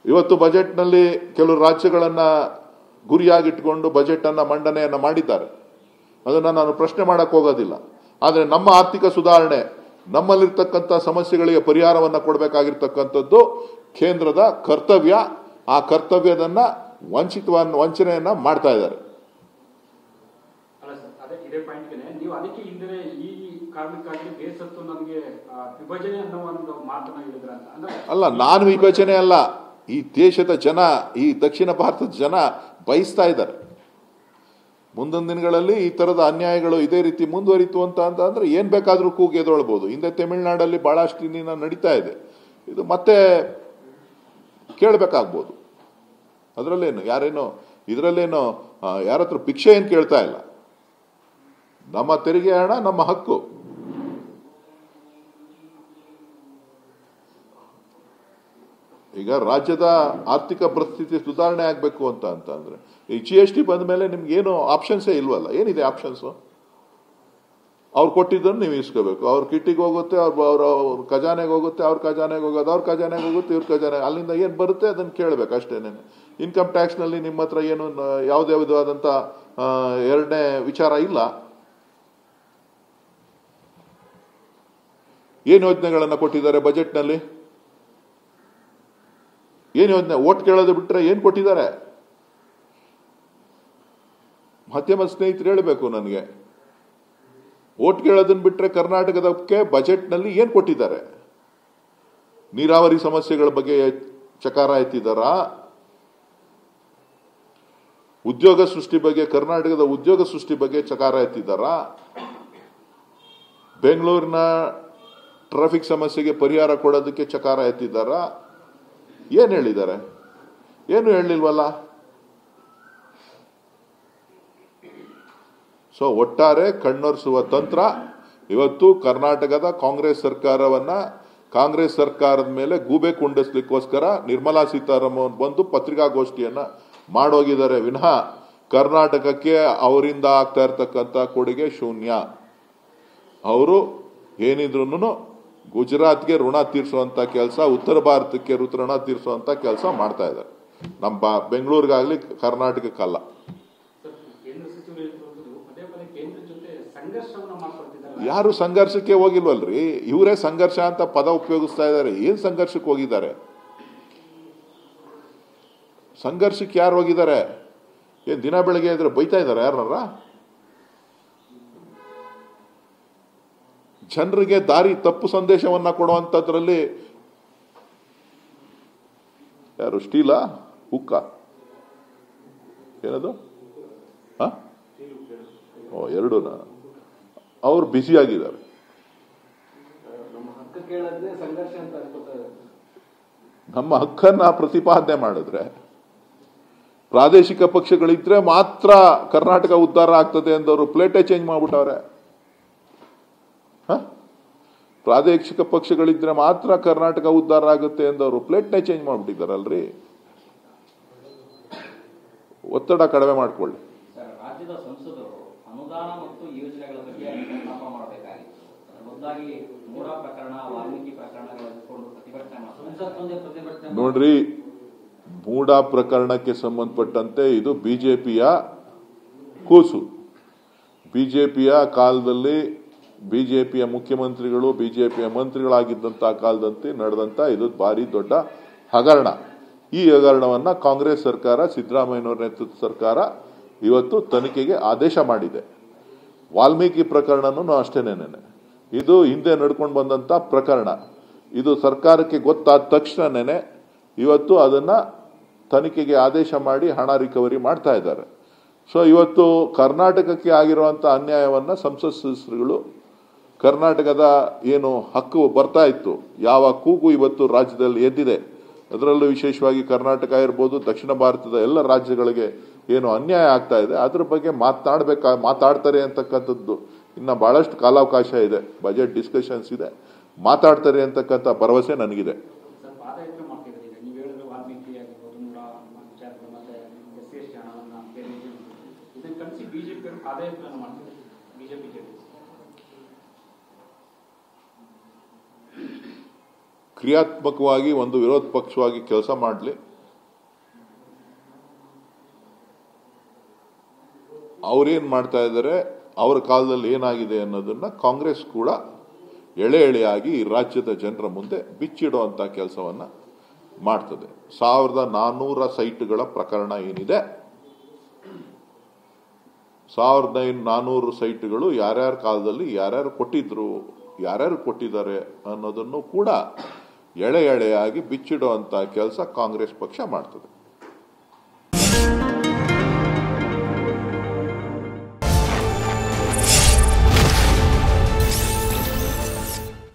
ಇವತ್ತು ಬಜೆಟ್ನಲ್ಲಿ ಕೆಲವು ರಾಜ್ಯಗಳನ್ನು ಗುರಿಯಾಗಿಟ್ಕೊಂಡು ಬಜೆಟ್ ಅನ್ನ ಮಂಡನೆಯನ್ನ ಮಾಡಿದ್ದಾರೆ. ಅದನ್ನು ನಾನು ಪ್ರಶ್ನೆ ಮಾಡಕ್ಕೆ ಹೋಗೋದಿಲ್ಲ. ಆದರೆ ನಮ್ಮ ಆರ್ಥಿಕ ಸುಧಾರಣೆ, ನಮ್ಮಲ್ಲಿರ್ತಕ್ಕಂಥ ಸಮಸ್ಯೆಗಳಿಗೆ ಪರಿಹಾರವನ್ನು ಕೊಡಬೇಕಾಗಿರ್ತಕ್ಕಂಥದ್ದು ಕೇಂದ್ರದ ಕರ್ತವ್ಯ. ಆ ಕರ್ತವ್ಯದನ್ನ ವಂಚನೆಯನ್ನ ಮಾಡ್ತಾ ಇದ್ದಾರೆ. ಅಲ್ಲ, ನಾನು ವಿಭಜನೆ ಅಲ್ಲ, ಈ ದೇಶದ ಜನ, ಈ ದಕ್ಷಿಣ ಭಾರತದ ಜನ ಬಯಸ್ತಾ ಇದ್ದಾರೆ. ಮುಂದಿನ ದಿನಗಳಲ್ಲಿ ಈ ತರದ ಅನ್ಯಾಯಗಳು ಇದೇ ರೀತಿ ಮುಂದುವರಿತು ಅಂತ ಅಂದ್ರೆ ಏನ್ ಬೇಕಾದ್ರೂ ಕೂಗಿ ಎದೊಳ್ಬಹುದು. ಹಿಂದೆ ತಮಿಳುನಾಡಲ್ಲಿ ಬಹಳಷ್ಟು ದಿನ ನಡೀತಾ ಇದೆ, ಇದು ಮತ್ತೆ ಕೇಳಬೇಕಾಗ್ಬೋದು. ಇದರಲ್ಲೇನು ಯಾರ ಹತ್ರ ಭಿಕ್ಷೆ ಏನ್ ಕೇಳ್ತಾ ಇಲ್ಲ. ನಮ್ಮ ತೆರಿಗೆ ಹಣ ನಮ್ಮ ಹಕ್ಕು. ಈಗ ರಾಜ್ಯದ ಆರ್ಥಿಕ ಪರಿಸ್ಥಿತಿ ಸುಧಾರಣೆ ಆಗಬೇಕು ಅಂತ ಅಂದ್ರೆ ಈ GST ಬಂದ ಮೇಲೆ ನಿಮ್ಗೆ ಏನು ಆಪ್ಷನ್ಸೇ ಇಲ್ವಲ್ಲ. ಏನಿದೆ ಆಪ್ಷನ್ಸ್? ಅವ್ರು ಕೊಟ್ಟಿದ್ದನ್ನು ನೀವು ಇಸ್ಕೋಬೇಕು. ಅವ್ರ ಕಿಟ್ಟಿಗೆ ಹೋಗುತ್ತೆ, ಅವ್ರ ಖಜಾನೆಗೆ ಹೋಗುತ್ತೆ, ಅವ್ರ ಖಜಾನೆಗೆ ಹೋಗೋದು, ಅವ್ರ ಖಜಾನೆಗೆ ಹೋಗುತ್ತೆ, ಇವ್ರ ಖಜಾನೆ, ಅಲ್ಲಿಂದ ಏನ್ ಬರುತ್ತೆ ಅದನ್ನು ಕೇಳಬೇಕು ಅಷ್ಟೇನೆ. ಇನ್ಕಮ್ ಟ್ಯಾಕ್ಸ್ ನಲ್ಲಿ ನಿಮ್ಮ ಹತ್ರ ಏನು ಯಾವುದೇ ವಿಧವಾದಂತ ಎರಡನೇ ವಿಚಾರ ಇಲ್ಲ. ಏನ್ ಯೋಜನೆಗಳನ್ನ ಕೊಟ್ಟಿದ್ದಾರೆ ಬಜೆಟ್ ನಲ್ಲಿ? ಏನ್ ಯೋಜನೆ? ಓಟ್ ಕೇಳೋದು ಬಿಟ್ರೆ ಏನ್ ಕೊಟ್ಟಿದ್ದಾರೆ? ಮಾಧ್ಯಮ ಸ್ನೇಹಿತರು ಹೇಳಬೇಕು ನನಗೆ. ಓಟ್ ಕೇಳೋದನ್ನ ಬಿಟ್ರೆ ಕರ್ನಾಟಕದಕ್ಕೆ ಬಜೆಟ್ ನಲ್ಲಿ ಏನ್ ಕೊಟ್ಟಿದ್ದಾರೆ? ನೀರಾವರಿ ಸಮಸ್ಯೆಗಳ ಬಗ್ಗೆ ಚಕಾರ ಎತ್ತಿದಾರಾ? ಉದ್ಯೋಗ ಸೃಷ್ಟಿ ಬಗ್ಗೆ, ಕರ್ನಾಟಕದ ಉದ್ಯೋಗ ಸೃಷ್ಟಿ ಬಗ್ಗೆ ಚಕಾರ ಎತ್ತಿದಾರಾ? ಬೆಂಗಳೂರಿನ ಟ್ರಾಫಿಕ್ ಸಮಸ್ಯೆಗೆ ಪರಿಹಾರ ಕೊಡೋದಕ್ಕೆ ಚಕಾರ ಎತ್ತಿದಾರಾ? ಏನ್ ಹೇಳಿದ್ದಾರೆ? ಏನು ಹೇಳಿಲ್ವಲ್ಲ. ಸೊ ಒಟ್ಟಾರೆ ಕಣ್ಣೊರೆಸುವ ತಂತ್ರ ಇವತ್ತು ಕರ್ನಾಟಕದ ಕಾಂಗ್ರೆಸ್ ಸರ್ಕಾರದ ಮೇಲೆ ಗೂಬೆ ಕುಂಡಿಸ್ಲಿಕ್ಕೋಸ್ಕರ ನಿರ್ಮಲಾ ಸೀತಾರಾಮನ್ ಬಂದು ಪತ್ರಿಕಾಗೋಷ್ಠಿಯನ್ನ ಮಾಡೋಗಿದ್ದಾರೆ ವಿನಃ ಕರ್ನಾಟಕಕ್ಕೆ ಅವರಿಂದ ಆಗ್ತಾ ಇರ್ತಕ್ಕಂಥ ಕೊಡುಗೆ ಶೂನ್ಯ. ಅವರು ಏನಿದ್ರು ಗುಜರಾತ್ಗೆ ಋಣ ತೀರಿಸುವಂತ ಕೆಲಸ, ಉತ್ತರ ಭಾರತಕ್ಕೆ ಋಣ ತೀರಿಸುವಂತ ಕೆಲಸ ಮಾಡ್ತಾ ಇದ್ದಾರೆ. ನಮ್ಮ ಬೆಂಗಳೂರಿಗಾಗ್ಲಿ ಕರ್ನಾಟಕಕ್ಕಲ್ಲ. ಯಾರು ಸಂಘರ್ಷಕ್ಕೆ ಹೋಗಿಲ್ವಲ್ರಿ? ಇವರೇ ಸಂಘರ್ಷ ಅಂತ ಪದ ಉಪಯೋಗಿಸ್ತಾ ಇದ್ದಾರೆ. ಏನ್ ಸಂಘರ್ಷಕ್ಕೆ ಹೋಗಿದ್ದಾರೆ? ಸಂಘರ್ಷಕ್ಕೆ ಯಾರು ಹೋಗಿದ್ದಾರೆ? ಏನ್ ದಿನ ಬೆಳಗ್ಗೆ ಇದ್ರೆ ಬೈತಾ ಇದ್ದಾರೆ ಯಾರನ್ನಾರ? ಜನರಿಗೆ ದಾರಿ ತಪ್ಪು ಸಂದೇಶವನ್ನ ಕೊಡುವಂತದ್ರಲ್ಲಿ ಯಾರು? ಸ್ಟೀಲಾ ಹುಕ್ಕ ಏನದು? ಎರಡೂನ ಅವ್ರು ಬ್ಯುಸಿ ಆಗಿದ್ದಾರೆ. ನಮ್ಮ ಹಕ್ಕನ್ನ ಪ್ರತಿಪಾದನೆ ಮಾಡಿದ್ರೆ ಪ್ರಾದೇಶಿಕ ಪಕ್ಷಗಳಿದ್ರೆ ಮಾತ್ರ ಕರ್ನಾಟಕ ಉದ್ಧಾರ ಆಗ್ತದೆ ಎಂದವರು ಪ್ಲೇಟೇ ಚೇಂಜ್ ಮಾಡ್ಬಿಟ್ಟವ್ರೆ. ಪ್ರಾದೇಶಿಕ ಪಕ್ಷಗಳಿದ್ರೆ ಮಾತ್ರ ಕರ್ನಾಟಕ ಉದ್ಧಾರ ಆಗುತ್ತೆ ಎಂದವರು ಪ್ಲೇಟ್ನೇ ಚೇಂಜ್ ಮಾಡ್ಬಿಟ್ಟಿದ್ದಾರಲ್ರಿ. ಒತ್ತಡ ಕಡಿಮೆ ಮಾಡ್ಕೊಳ್ಳಿ. ರಾಜ್ಯದ ಸಂಸದರು ಅನುದಾನ ಮತ್ತು ಯೋಜನೆಗಳ ಬಗ್ಗೆ ಪ್ರಸ್ತಾಪ ಮಾಡಬೇಕಾಗಿತ್ತು. ಮೊದಲಾಗಿ ಮೂಡಾ ಪ್ರಕರಣ, ವಾಲ್ಮೀಕಿ ಪ್ರಕರಣಗಳನ್ನು ಪ್ರತಿಭಟನೆ ನೋಡ್ರಿ, ಮೂಡಾ ಪ್ರಕರಣಕ್ಕೆ ಸಂಬಂಧಪಟ್ಟಂತೆ ಇದು ಬಿಜೆಪಿಯ ಕೂಸು. ಬಿಜೆಪಿಯ ಕಾಲದಲ್ಲಿ ಬಿಜೆಪಿಯ ಮುಖ್ಯಮಂತ್ರಿಗಳು, ಬಿಜೆಪಿಯ ಮಂತ್ರಿಗಳಾಗಿದ್ದಂತಹ ಕಾಲದಂತೆ ನಡೆದಂತ ಇದು ಭಾರಿ ದೊಡ್ಡ ಹಗರಣ. ಈ ಹಗರಣವನ್ನ ಕಾಂಗ್ರೆಸ್ ಸರ್ಕಾರ, ಸಿದ್ದರಾಮಯ್ಯನವರ ನೇತೃತ್ವದ ಸರ್ಕಾರ ಇವತ್ತು ತನಿಖೆಗೆ ಆದೇಶ ಮಾಡಿದೆ. ವಾಲ್ಮೀಕಿ ಪ್ರಕರಣನೂ ಅಷ್ಟೇನೇನೆ. ಇದು ಹಿಂದೆ ನಡ್ಕೊಂಡು ಬಂದಂತ ಪ್ರಕರಣ. ಇದು ಸರ್ಕಾರಕ್ಕೆ ಗೊತ್ತಾದ ತಕ್ಷಣನೇ ಇವತ್ತು ಅದನ್ನ ತನಿಖೆಗೆ ಆದೇಶ ಮಾಡಿ ಹಣ ರಿಕವರಿ ಮಾಡ್ತಾ ಇದ್ದಾರೆ. ಸೊ ಇವತ್ತು ಕರ್ನಾಟಕಕ್ಕೆ ಆಗಿರುವಂತ ಅನ್ಯಾಯವನ್ನ ಸಂಸತ್ ಸದಸ್ಯರುಗಳು, ಕರ್ನಾಟಕದ ಏನು ಹಕ್ಕು ಬರ್ತಾ ಇತ್ತು, ಯಾವ ಕೂಗು ಇವತ್ತು ರಾಜ್ಯದಲ್ಲಿ ಎದ್ದಿದೆ, ಅದರಲ್ಲೂ ವಿಶೇಷವಾಗಿ ಕರ್ನಾಟಕ ಇರ್ಬೋದು, ದಕ್ಷಿಣ ಭಾರತದ ಎಲ್ಲ ರಾಜ್ಯಗಳಿಗೆ ಏನು ಅನ್ಯಾಯ ಆಗ್ತಾ ಇದೆ ಅದ್ರ ಬಗ್ಗೆ ಮಾತಾಡ್ತಾರೆ ಅಂತಕ್ಕಂಥದ್ದು ಇನ್ನ ಬಹಳಷ್ಟು ಕಾಲಾವಕಾಶ ಇದೆ. ಬಜೆಟ್ ಡಿಸ್ಕಷನ್ಸ್ ಇದೆ, ಮಾತಾಡ್ತಾರೆ ಅಂತಕ್ಕಂಥ ಭರವಸೆ ನನಗಿದೆ. ಕ್ರಿಯಾತ್ಮಕವಾಗಿ ಒಂದು ವಿರೋಧ ಪಕ್ಷವಾಗಿ ಕೆಲಸ ಮಾಡಲಿ. ಅವ್ರೇನು ಮಾಡ್ತಾ ಇದ್ದಾರೆ, ಅವರ ಕಾಲದಲ್ಲಿ ಏನಾಗಿದೆ ಅನ್ನೋದನ್ನ ಕಾಂಗ್ರೆಸ್ ಕೂಡ ಎಳೆ ಎಳೆಯಾಗಿ ಈ ರಾಜ್ಯದ ಜನರ ಮುಂದೆ ಬಿಚ್ಚಿಡುವಂಥ ಕೆಲಸವನ್ನ ಮಾಡ್ತದೆ. 1400 ಸೈಟ್ಗಳ ಪ್ರಕರಣ ಏನಿದೆ, 1400 ಸೈಟ್ಗಳು ಯಾರ್ಯಾರ ಕಾಲದಲ್ಲಿ ಯಾರ್ಯಾರು ಕೊಟ್ಟಿದ್ರು, ಯಾರ್ಯಾರು ಕೊಟ್ಟಿದ್ದಾರೆ ಅನ್ನೋದನ್ನು ಕೂಡ ಎಳೆ ಎಳೆಯಾಗಿ ಬಿಚ್ಚಿಡುವಂಥ ಕೆಲಸ ಕಾಂಗ್ರೆಸ್ ಪಕ್ಷ ಮಾಡ್ತದೆ.